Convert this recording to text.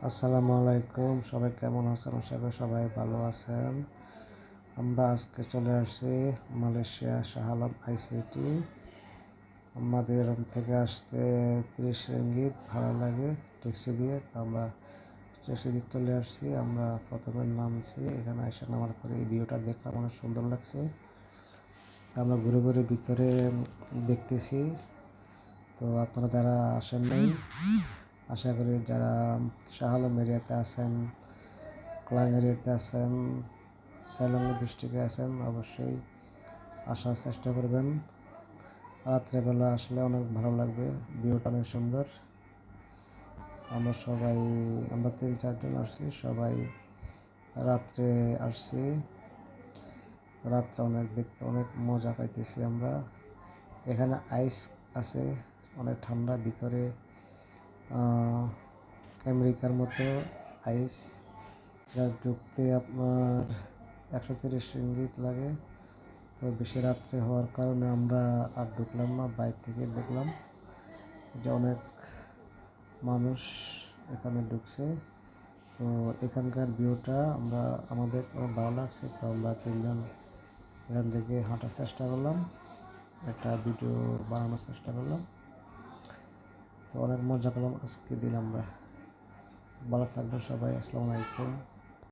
আসসালামু আলাইকুম, সবাই কেমন আছেন? আশা করি সবাই ভালো আছেন। আমরা আজকে চলে আসছি মালয়েশিয়া শাহ আলম আইসিটি। আমাদের থেকে আসতে 30 রিঙ্গিত ভাড়া লাগে ট্যাক্সি দিয়ে। আমরা ট্যাক্সি দিয়ে চলে আসছি। আমরা প্রথমে নামছি, এখানে এসে নামার পরে এই ভিউটা দেখলাম, অনেক সুন্দর লাগছে। আমরা ঘুরে ঘুরে ভিতরে দেখতেছি। তো আপনারা যারা আসেন নাই, আশা করি যারা শাহ আলম এরিয়াতে আছেন, ক্লাং এরিয়াতে আছেন, সাইলং ডিস্ট্রিক্টে আছেন, অবশ্যই আসার চেষ্টা করবেন। রাত্রেবেলা আসলে অনেক ভালো লাগবে, ভিউটা অনেক সুন্দর। আমরা 3-4 জন আসছি, সবাই রাত্রে আসছি। রাত্রে দেখতে অনেক মজা পাইতেছি আমরা। এখানে আইস আছে, অনেক ঠান্ডা ভিতরে, আমেরিকার মতো আইস। যা ঢুকতে আপনার 130 রিঙ্গিত লাগে। তো বেশি রাত্রে হওয়ার কারণে আমরা আর ঢুকলাম না, বাইরে থেকে দেখলাম যে অনেক মানুষ এখানে ঢুকছে। তো এখানকার ভিউটা আমাদের অনেক ভালো লাগছে। তো আমরা 3 জন এখান থেকে হাঁটার চেষ্টা করলাম, একটা ভিডিও বানানোর চেষ্টা করলাম। তো অনেক মজা করলাম আজকে দিন আমরা। ভালো থাকবেন সবাই। আসসালামু আলাইকুম।